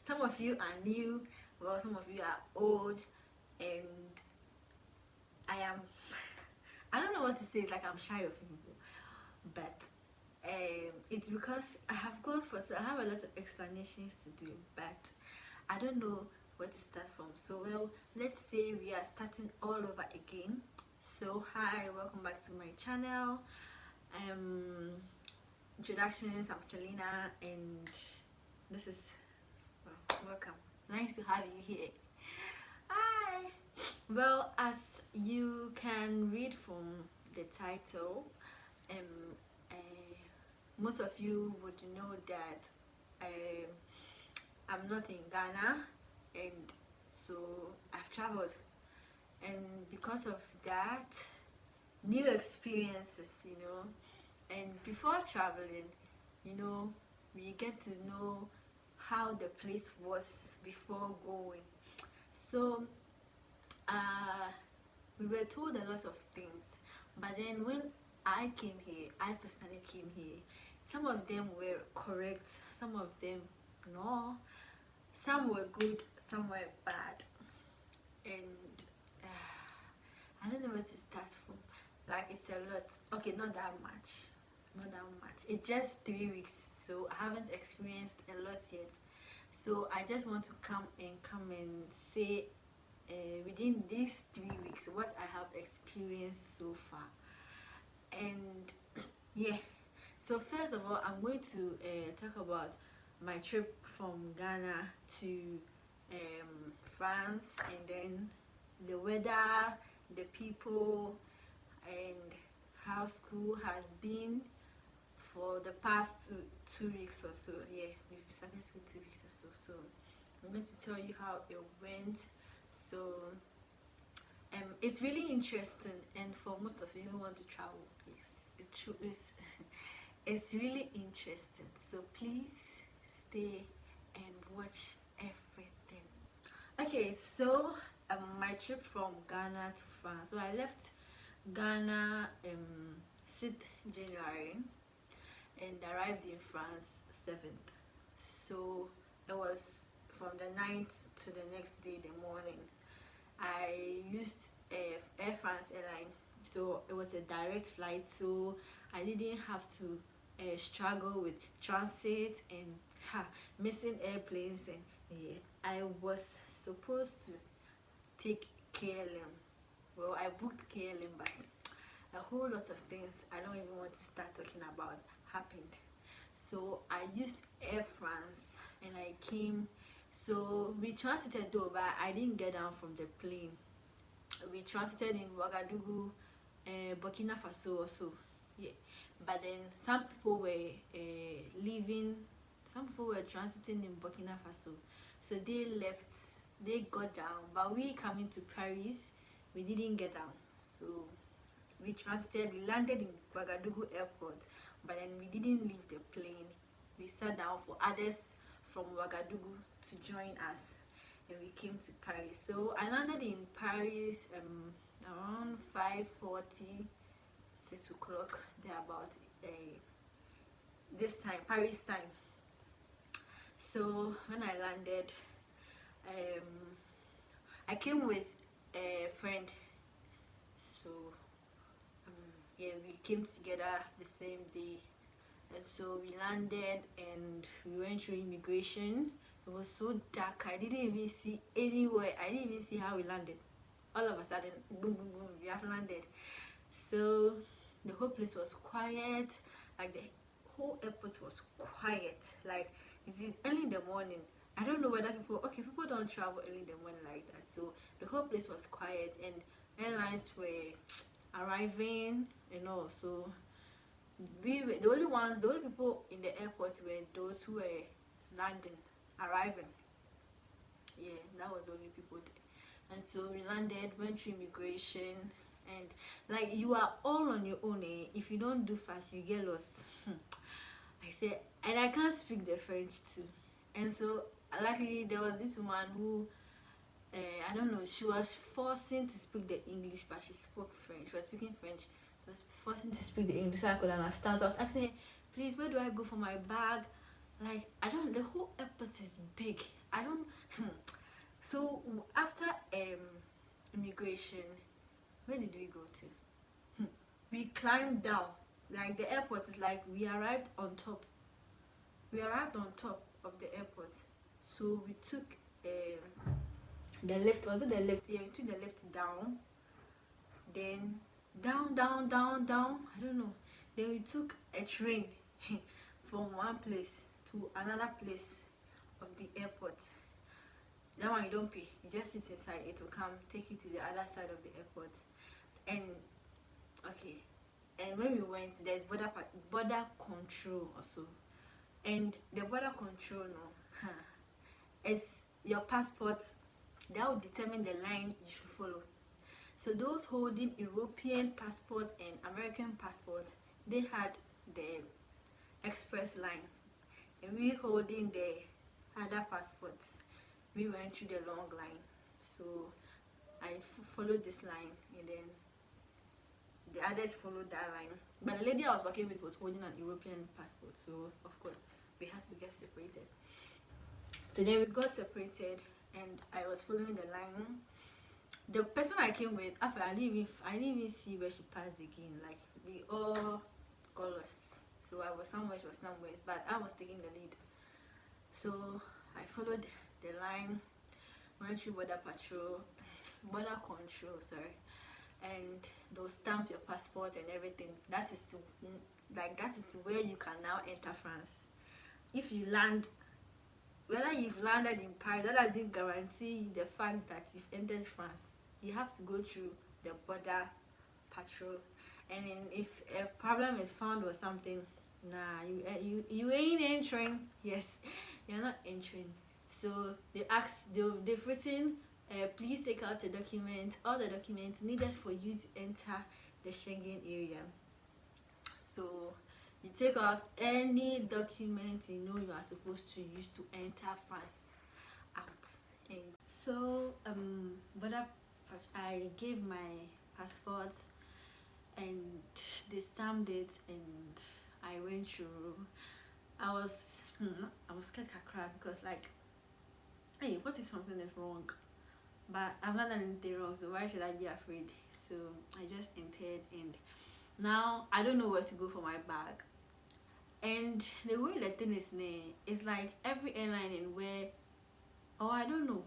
some of you are new, well, some of you are old, and I I don't know what to say. It's like I'm shy of people, but it's because I have gone for, so I have a lot of explanations to do, but I don't know where to start from. So well, let's say we are starting all over again. So hi, welcome back to my channel. Introductions, I'm Selena, and this is, well, welcome. Nice to have you here. Hi. Well, as you can read from the title, um, most of you would know that I'm not in Ghana, and so I've traveled, and because of that, new experiences, and before traveling, we get to know how the place was before going. So we were told a lot of things, but then when I personally came here, some of them were correct, some of them no, some were good, some were bad, and I don't know where to start from. Like, it's a lot. Okay, not that much, not that much. It's just 3 weeks, so I haven't experienced a lot yet. So I just want to come and say, within these 3 weeks, what I have experienced so far. And yeah, so first of all, I'm going to talk about my trip from Ghana to France, and then the weather, the people, and how school has been for the past 2 weeks or so. Yeah, we've started school 2 weeks or so. So I'm going to tell you how it went. So it's really interesting, and for most of you who want to travel, yes, it's true. It's really interesting. So please stay and watch everything. Okay, so my trip from Ghana to France. So I left Ghana 6th January and arrived in France 7th. So it was from the night to the next day, the morning. I used Air France airline, so it was a direct flight, so I didn't have to struggle with transit and missing airplanes. And yeah, I was supposed to take KLM. Well, I booked KLM, but a whole lot of things I don't even want to start talking about happened. So I used Air France and I came. So we transited though, but I didn't get down from the plane. We transited in Ouagadougou, Burkina Faso also. Yeah, but then some people were leaving. Some people were transiting in Burkina Faso, so they left. They got down, but we coming to Paris, we didn't get down. So we transited. We landed in Ouagadougou airport, but then we didn't leave the plane. We sat down for others from Ouagadougou to join us, and we came to Paris. So I landed in Paris around 5:40, 6 o'clock, there about this time, Paris time. So when I landed, I came with a friend. So yeah, we came together the same day, and so we landed and we went through immigration. It was so dark, I didn't even see anywhere. I didn't even see how we landed. All of a sudden, boom boom boom, we have landed. So the whole place was quiet, like the whole airport was quiet. Like, it's early in the morning. I don't know whether people don't travel early in the morning like that. So the whole place was quiet, and airlines were arriving and all. So we were the only people in the airport were those who were landing, arriving. Yeah, that was the only people there. And so we landed, went through immigration, and like, you are all on your own. If you don't do fast, you get lost. I said, and I can't speak the French too. And so luckily there was this woman who I don't know, she was forcing to speak the English, but she spoke French. She was speaking French. She was forcing to speak the English so I could understand. So I was asking her, please, where do I go for my bag? Like, I don't, the whole is big. I don't so after immigration, where did we go to? We climbed down. Like the airport is like we arrived on top. We arrived on top of the airport. So we took the lift. Was it the lift? Yeah, we took the lift down. Then down, down, down, down. I don't know. Then we took a train from one place to another place of the airport. That one you don't pay. You just sit inside. It will come take you to the other side of the airport. And okay. And when we went, there's border control also. And the border control, no, it's your passport that will determine the line you should follow. So those holding European passport and American passport, they had the express line, and we holding the other passports, we went through the long line. So I followed this line, and then the others followed that line. But the lady I was working with was holding an European passport, so of course we had to get separated. So then we got separated, and I was following the line. The person I came with, after I didn't even see where she passed again. Like we all got lost. So I was somewhere, she was somewhere, but I was taking the lead. So I followed the line, went through border control, sorry, and they'll stamp your passport and everything. That is to where you can now enter France. If you land, whether you've landed in Paris, that doesn't guarantee the fact that you've entered France. You have to go through the border patrol, and then if a problem is found or something, nah, you ain't entering. Yes, you're not entering. So they've written, please take out the document, all the documents needed for you to enter the Schengen area. So you take out any document you know you are supposed to use to enter France out. And so I gave my passport, and they stamped it, and I went through. I was scared kakra, because like, hey, what if something is wrong? But I've not done anything wrong, so why should I be afraid? So I just entered, and now I don't know where to go for my bag. And the way the thing is now, it's like every airline in where, or I don't know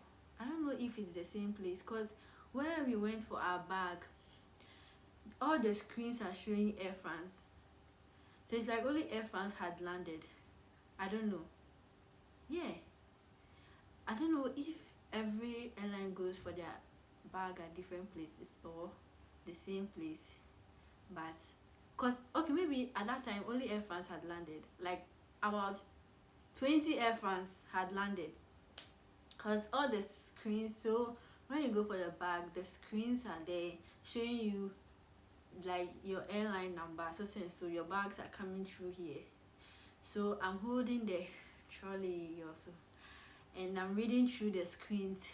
if it's the same place, because where we went for our bag, all the screens are showing Air France. So it's like only Air France had landed. I don't know. Yeah, I don't know if every airline goes for their bag at different places or the same place. But because okay, maybe at that time only Air France had landed. Like about 20 Air France had landed, because all the screens, so when you go for your bag, the screens are there showing you like your airline number, so your bags are coming through here. So I'm holding the trolley also, and I'm reading through the screens,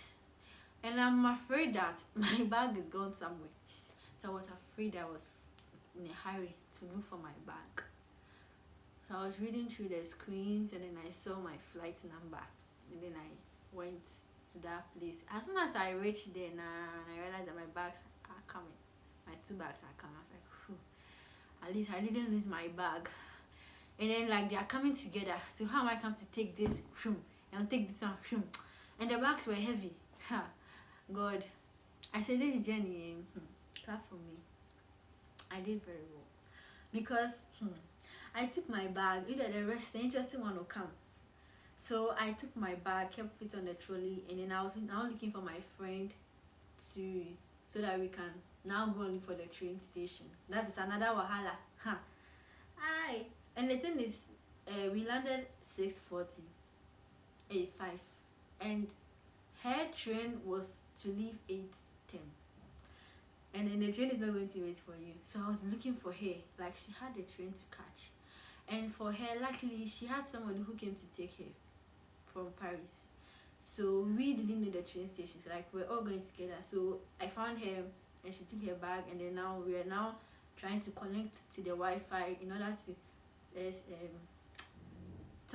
and I'm afraid that my bag is gone somewhere. So I was afraid, I was in a hurry to look for my bag. So I was reading through the screens, and then I saw my flight number, and then I went to that place. As soon as I reached there, and I realized that my bags are coming. My 2 bags are coming. I was like, whew, at least I didn't lose my bag. And then like they are coming together. So how am I come to take this and take this one? And the bags were heavy. God, I said this journey, clap for me. I did very well, because I took my bag. Either the rest, the interesting one will come. So I took my bag, kept it on the trolley, and then I was now looking for my friend so that we can now go look for the train station. That is another wahala. Aye. And the thing is, we landed 6:45, and her train was to leave 8:10. And then the train is not going to wait for you. So I was looking for her, like she had a train to catch. And for her, luckily, she had somebody who came to take her from Paris. So we didn't know the train station. So like we're all going together. So I found her, and she took her bag, and then now we are now trying to connect to the Wi-Fi in order to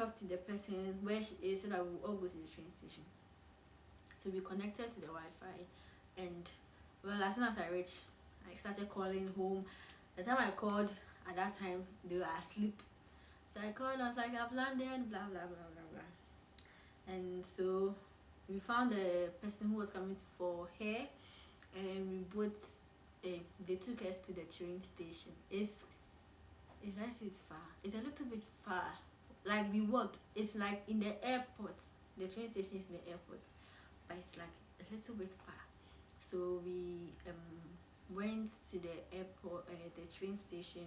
talk to the person where she is so that we'll all go to the train station. So we connected to the Wi-Fi, and well, as soon as I reached, I started calling home. The time I called, at that time they were asleep. So I called, I was like, I've landed, blah blah blah blah blah. And so we found the person who was coming for her, and we both they took us to the train station. It's I say it's far. It's a little bit far. Like we walked. It's like in the airport. The train station is in the airport, but it's like a little bit far. So we went to the airport, the train station,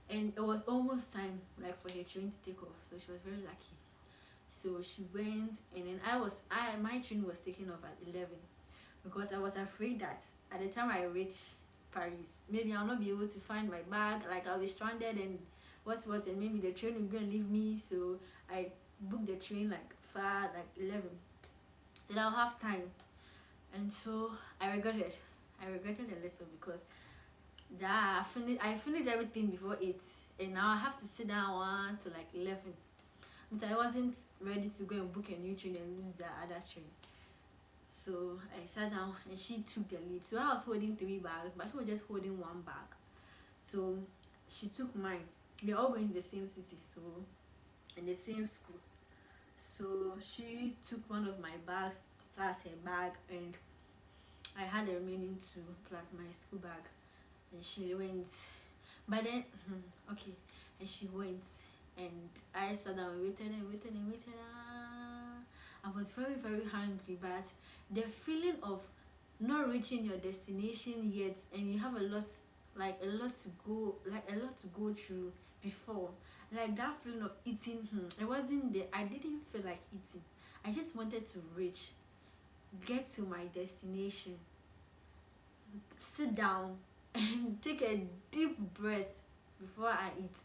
and it was almost time like for her train to take off. So she was very lucky. So she went, and then my train was taking off at 11, because I was afraid that at the time I reached Paris, maybe I'll not be able to find my bag, like I'll be stranded and what, and maybe the train will go and leave me. So I booked the train like far, like 11, so that I'll have time. And so I regretted a little, because that I finished everything before 8, and now I have to sit down 1 to like 11. But I wasn't ready to go and book a new train and lose the other train. So I sat down and she took the lead. So I was holding 3 bags, but she was just holding 1 bag. So she took mine. We're all going to the same city, so in the same school. So she took one of my bags plus her bag, and I had the remaining 2 plus my school bag. And she went. But then okay, and she went, and I sat down and waited. I was very, very hungry, but the feeling of not reaching your destination yet, and you have a lot to go through before, like that feeling of eating, it wasn't there. I didn't feel like eating. I just wanted to get to my destination, sit down and take a deep breath before I eat.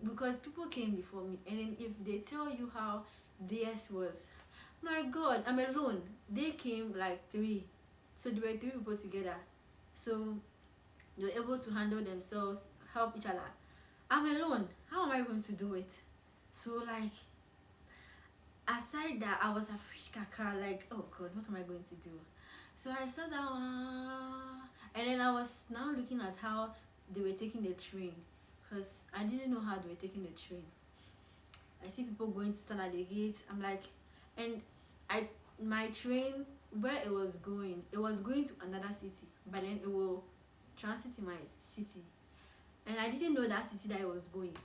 Because people came before me, and then if they tell you how theirs was, my God, I'm alone. They came like 3, so there were 3 people together, so they were able to handle themselves, help each other. I'm alone. How am I going to do it? So like, aside that, I was afraid, kakra, like, oh God, what am I going to do? So I sat down, and then I was now looking at how they were taking the train, because I didn't know how they were taking the train. I see people going to stand at the gate. I'm like, and my train, where it was going to another city, but then it will transit in my city, and I didn't know that city that it was going.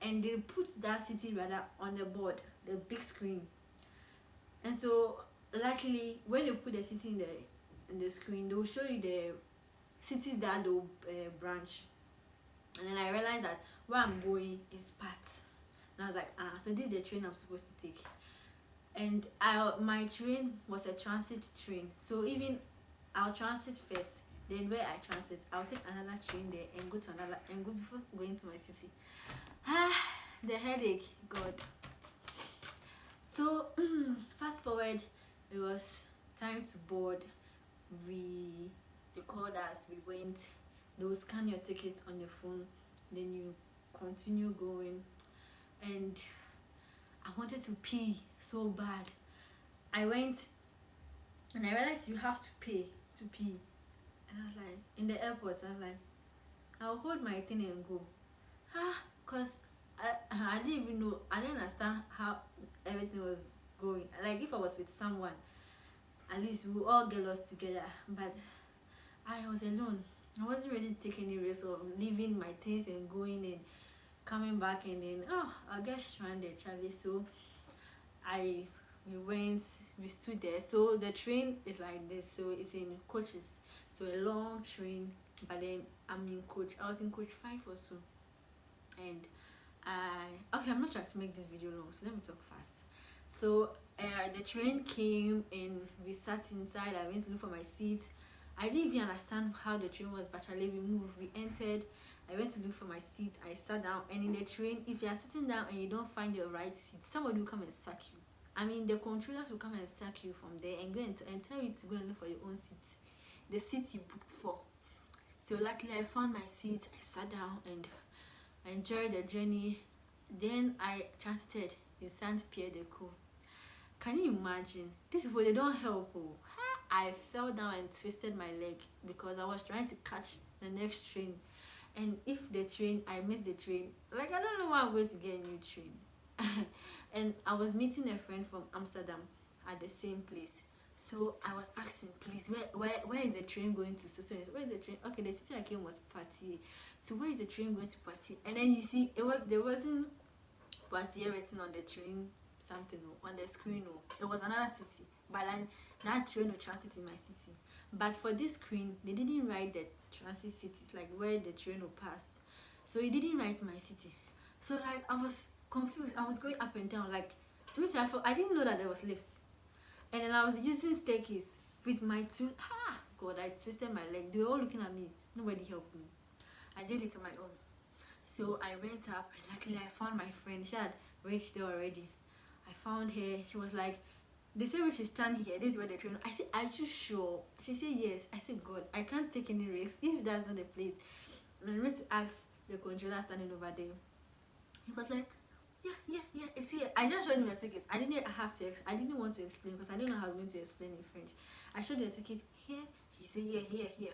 And they put that city rather on the board, the big screen. And so luckily, when they put the city in the screen, they will show you the cities that they'll branch. And then I realized that where I'm going is Pat. And I was like, so this is the train I'm supposed to take. And my train was a transit train, so even I'll transit first, then where I transit, I'll take another train there and go before going to my city. The headache, God. So fast forward, it was time to board. They called us, we went. They will scan your ticket on your phone, then you continue going. And I wanted to pee so bad. I went, and I realized you have to pay to pee. And I was like, in the airport, I was like, I'll hold my thing and go. Because I didn't even know, I didn't understand how everything was going. Like, if I was with someone, at least we will all get lost together. But I was alone. I wasn't ready to take any risk of leaving my things and going and coming back, and then I'll get stranded, Charlie. So we stood there. So the train is like this, so it's in coaches, so a long train, but then I was in coach 5 or so. And I'm not trying to make this video long, so let me talk fast. So the train came, and we sat inside. I went to look for my seat. I didn't even understand how the train was, but Charlie, we moved, we entered. I went to look for my seat. I sat down, and in the train, if you are sitting down and you don't find your right seat, somebody will come and sack you. I mean, the controllers will come and sack you from there and go and tell you to go and look for your own seat, the seat you booked for. So luckily, I found my seat. I sat down and I enjoyed the journey. Then I transited in Saint Pierre de Coup. Can you imagine? These people, they don't help. Oh. I fell down and twisted my leg because I was trying to catch the next train. And if the train, I missed the train, like I don't know why I'm going to get a new train. And I was meeting a friend from Amsterdam at the same place. So I was asking, please, where is the train going to? So where is the train? Okay, the city I came was Party. So where is the train going to Party? And then you see, there wasn't Party written on the train something on the screen. It was another city, but then that train will transit in my city. But for this screen, they didn't write the transit cities, like where the train will pass. So it didn't write my city. So like I was confused. I was going up and down. Like I didn't know that there was lifts. And then I was using staircase with my two. God, I twisted my leg. They were all looking at me. Nobody helped me. I did it on my own. So I went up and luckily I found my friend. She had reached there already. I found her. She was like, they said we should stand here. This is where the train. I said, are you sure? She said yes. I said, God, I can't take any risks if that's not the place. And I went to ask the controller standing over there. He was like, yeah, it's here. I just showed him the ticket. I didn't want to explain because I didn't know how I was going to explain in French. I showed the ticket here. He said, yeah, here.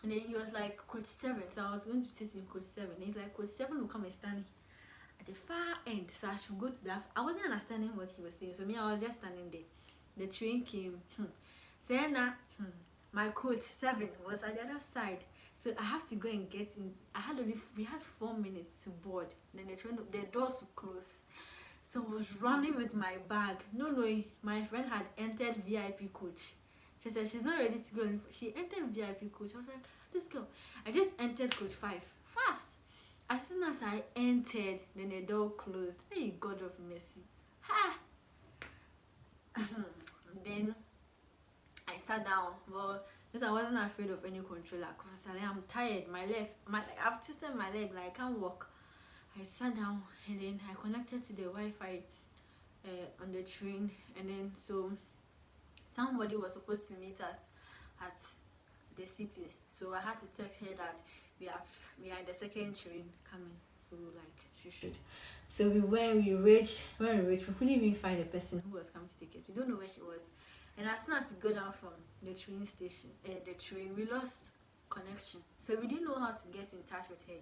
And then he was like, coach 7. So I was going to sit in coach 7. And he's like, coach 7 will come and stand at the far end. So I should go to that. I wasn't understanding what he was saying. So me, I was just standing there. The train came. Sena, my coach 7 was at the other side. So I have to go and get in. We had 4 minutes to board. Then the doors would close. So I was running with my bag. No, my friend had entered VIP coach. She said she's not ready to go. She entered VIP coach. I was like, this girl. I just entered coach 5. Fast. As soon as I entered, then the door closed. Hey, God of mercy. Then I sat down. Well, because I wasn't afraid of any controller because I'm tired. I've twisted my leg, like I can't walk. I sat down and then I connected to the Wi-Fi on the train, and then so somebody was supposed to meet us at the city. So I had to text her that we are in the second train coming. So like she should. So when we reached, we couldn't even find the person who was coming to take us. We don't know where she was. And as soon as we go down from the train station, we lost connection. So we didn't know how to get in touch with her.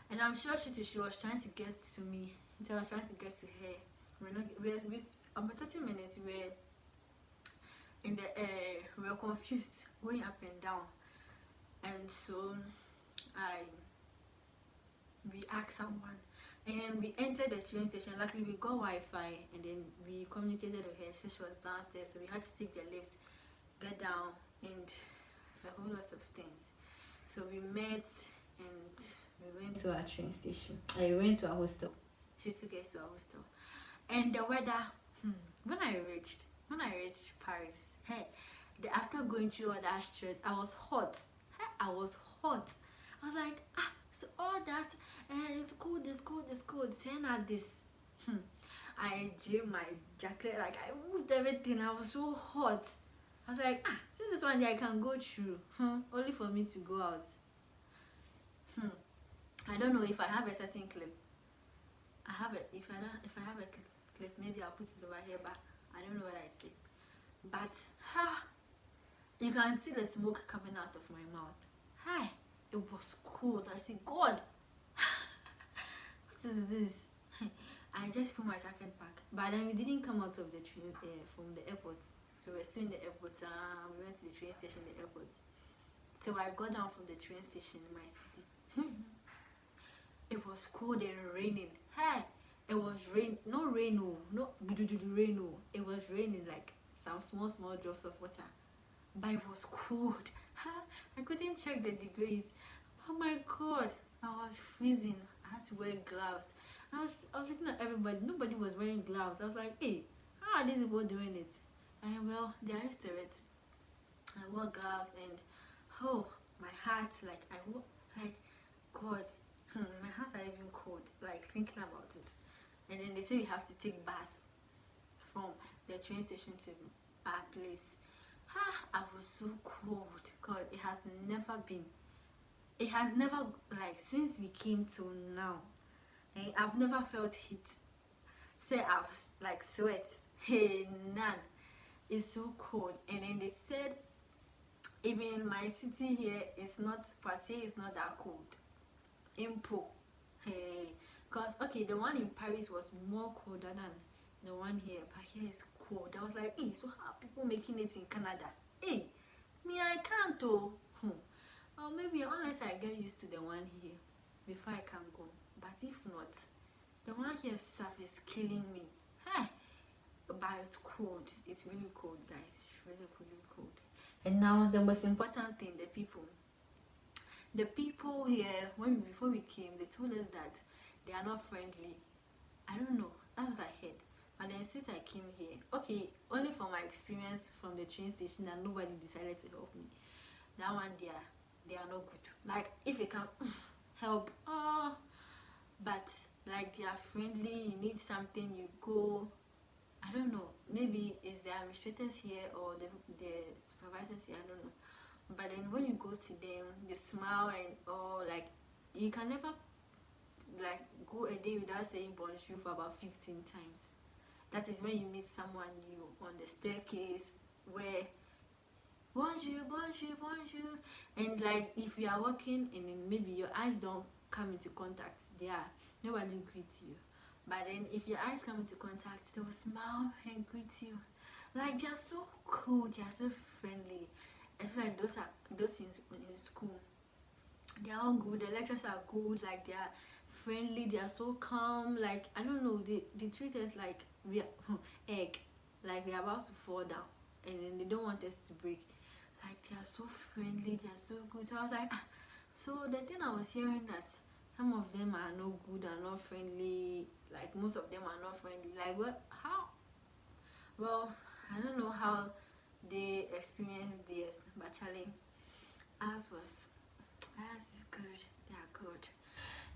And I'm sure she was trying to get to me. So I was trying to get to her. About 30 minutes, we were in the air. We were confused, going up and down. And so we asked someone. And we entered the train station. Luckily, we got Wi-Fi, and then we communicated with her. She was downstairs, so we had to take the lift, get down, and a whole lot of things. So we met, and we went to our train station. We went to our hostel. She took us to our hostel, and the weather. When I reached Paris, after going through all that stress, I was hot. I was like, so all that, and it's cold. Saying at this, I jammed my jacket, like I moved everything. I was so hot. I was like, see this one day I can go through, only for me to go out. I don't know if I have a certain clip. If I have a clip, maybe I'll put it over here, but I don't know whether it's it. But you can see the smoke coming out of my mouth. It was cold. I said, God, what is this? I just put my jacket back. But then we didn't come out of the train from the airport. So we're still in the airport. We went to the train station in the airport. So I got down from the train station in my city. It was cold and raining. It was rain. No rain, no rain. It was raining like some small drops of water. But it was cold. I couldn't check the degrees. Oh my God, I was freezing. I had to wear gloves. I was looking at everybody. Nobody was wearing gloves. I was like, hey, how are these people doing it? And well, they are used to it. I wore gloves, and my heart, God, my hands are even cold, like thinking about it. And then they say we have to take bus from the train station to our place. I was so cold. God, it has never, like, since we came till now, and I've never felt heat. Say I've like sweat. Hey, none. It's so cold. And then they said even in my city here, it's not Paris is not that cold. Impo, hey, cause okay, the one in Paris was more colder than the one here, but here is cold. I was like, hey, so how are people making it in Canada? Hey, me I can't oh. Or maybe unless I get used to the one here before I can go. But if not, the one here stuff is killing me. Hey, but it's cold. It's really cold, guys. It's really, really cold. And now the most important thing, the people. The people here, before we came, they told us that they are not friendly. I don't know. That's what I heard. And then since I came here, okay, only from my experience from the train station that nobody decided to help me. That one they are not good. Like if you can help, but like they are friendly. You need something, you go. I don't know. Maybe it's the administrators here or the supervisors here. I don't know. But then when you go to them, they smile and all. Like you can never like go a day without saying bonjour for about 15 times. That is when you meet someone new on the staircase where bonjour, bonjour, bonjour, and like if you are walking and then maybe your eyes don't come into contact, nobody greets you. But then if your eyes come into contact, they will smile and greet you. Like they are so cool, they are so friendly. Especially those in school. They are all good. The lectures are good. Like they are friendly. They are so calm. Like I don't know. They treat us like we are egg. Like we are about to fall down, and then they don't want us to break. Like they are so friendly. They are so good. So I was like, ah. So the thing I was hearing that some of them are not good and not friendly. Like most of them are not friendly. Like what? How? Well, I don't know how they experienced this, but Charlie, ours is good. They are good,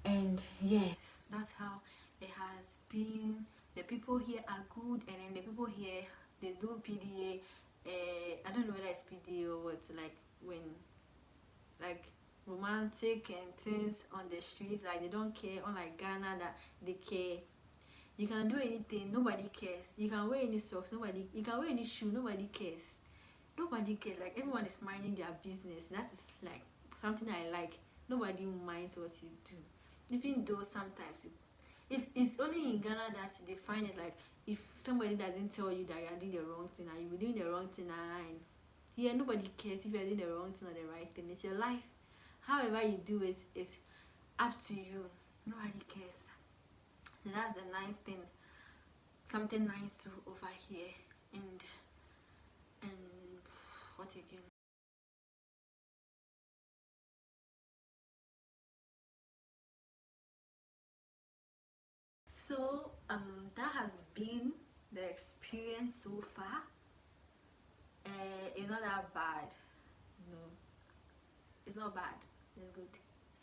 and yes, that's how it has been. The people here are good, and then the people here they do PDA. I don't know whether it's PDA or what. Like when like romantic and things on the streets, like they don't care. Unlike Ghana, that they care. You can do anything, nobody cares. You can wear any socks, you can wear any shoe, nobody cares. Nobody cares. Like everyone is minding their business. That is like something I like. Nobody minds what you do. Even though sometimes it's only in Ghana that they find it like if somebody doesn't tell you that you are doing the wrong thing and you are doing the wrong thing and here nobody cares if you are doing the wrong thing or the right thing. It's your life. However you do it is up to you. Nobody cares. So that's the nice thing, something nice to over here. And what again? So that has been the experience so far. It's not that bad. No, it's not bad. It's good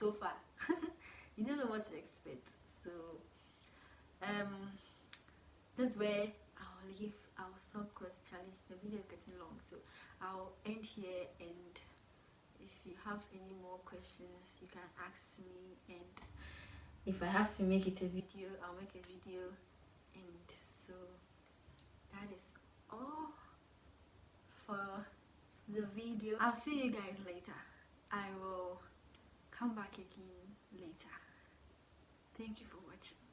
so far. You don't know what to expect. So that's where I'll leave. I'll stop because Charlie, the video is getting long. So I'll end here, and if you have any more questions, you can ask me. And if I have to make it a video, I'll make a video. And so that is all for the video. I'll see you guys later. I will come back again later. Thank you for watching.